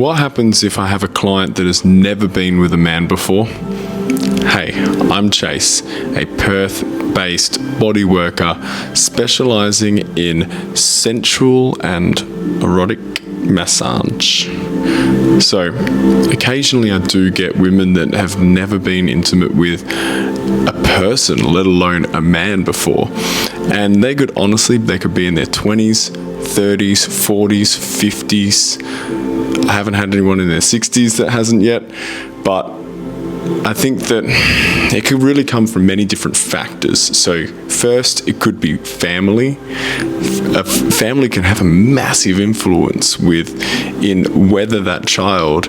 what happens if I have a client that has never been with a man before? Hey, I'm Chase, a Perth-based body worker specializing in sensual and erotic massage. So, occasionally I do get women that have never been intimate with a person, let alone a man before. And they could be in their 20s, 30s, 40s, 50s. I haven't had anyone in their 60s that hasn't yet, but I think that it could really come from many different factors. So first, it could be family. A family can have a massive influence in whether that child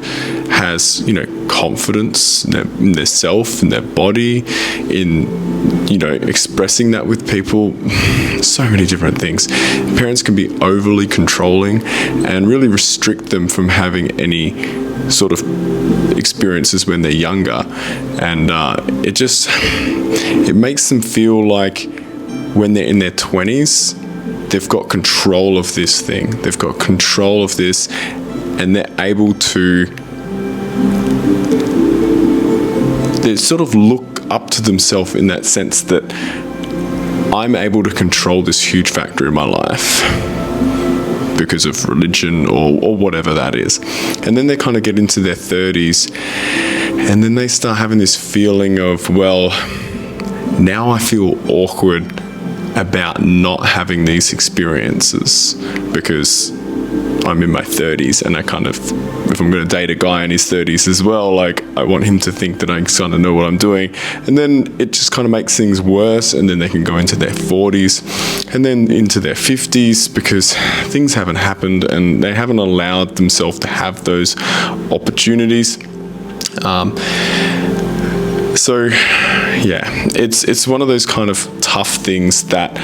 has, confidence in their self, in their body, in, expressing that with people. So many different things. Parents can be overly controlling and really restrict them from having any sort of experiences when they're younger, and it makes them feel like when they're in their 20s they've got control of this thing, they've got control of this, and they sort of look up to themselves in that sense that I'm able to control this huge factor in my life because of religion or whatever that is. And then they kind of get into their 30s and then they start having this feeling of, well, now I feel awkward about not having these experiences because I'm in my 30s and if I'm going to date a guy in his 30s as well, I want him to think that I kind of know what I'm doing. And then it just kind of makes things worse, and then they can go into their 40s and then into their 50s because things haven't happened and they haven't allowed themselves to have those opportunities. So yeah, it's one of those kind of tough things that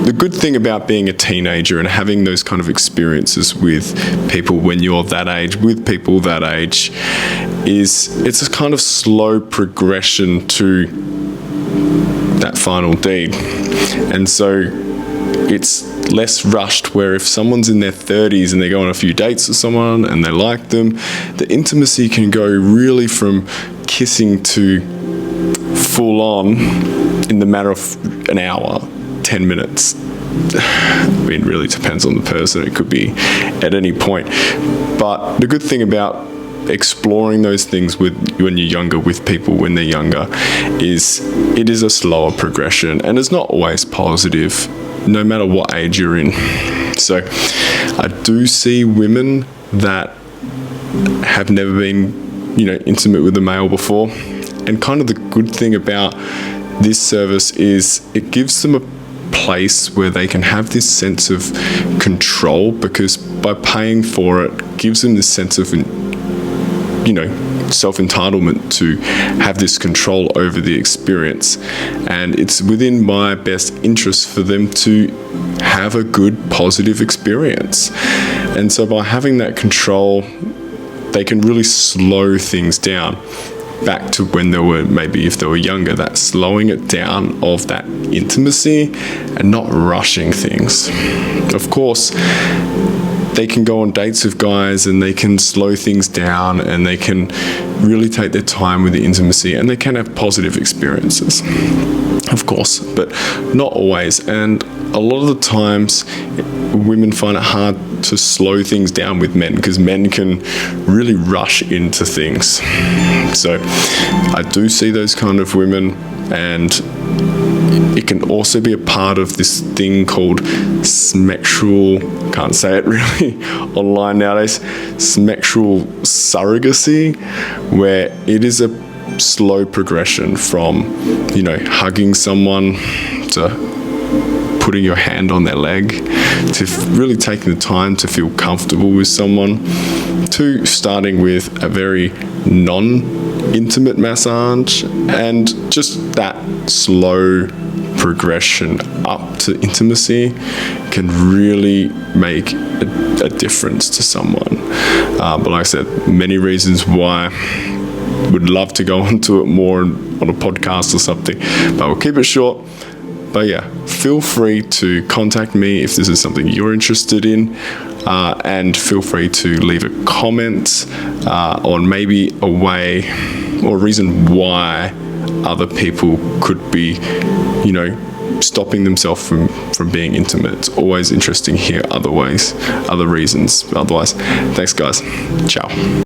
the good thing about being a teenager and having those kind of experiences with people when you're that age, with people that age, is it's a kind of slow progression to that final deed. And so it's less rushed, where if someone's in their 30s and they go on a few dates with someone and they like them, the intimacy can go really from kissing to full on in the matter of an hour, 10 minutes. I mean, it really depends on the person. It could be at any point. But the good thing about exploring those things when you're younger, with people when they're younger, is it is a slower progression and it's not always positive, no matter what age you're in. So I do see women that have never been, intimate with a male before. And kind of the good thing about this service is it gives them a place where they can have this sense of control, because by paying for it gives them this sense of self-entitlement to have this control over the experience, and it's within my best interest for them to have a good positive experience. And so by having that control, they can really slow things down back to when they were, maybe if they were younger, that slowing it down of that intimacy and not rushing things. Of course, they can go on dates with guys and they can slow things down and they can really take their time with the intimacy, and they can have positive experiences, of course, but not always. And a lot of the times women find it hard to slow things down with men because men can really rush into things. So I do see those kind of women, and it can also be a part of this thing called smexual, can't say it really online nowadays, smexual surrogacy, where it is a slow progression from, hugging someone to putting your hand on their leg, to really taking the time to feel comfortable with someone, to starting with a very non-intimate massage, and just that slow progression up to intimacy can really make a difference to someone. But like I said, many reasons why. Would love to go into it more on a podcast or something, but we'll keep it short. But yeah, feel free to contact me if this is something you're interested in, and feel free to leave a comment on maybe a way or reason why other people could be, stopping themselves from being intimate. It's always interesting to hear other ways, other reasons. Otherwise, thanks guys. Ciao.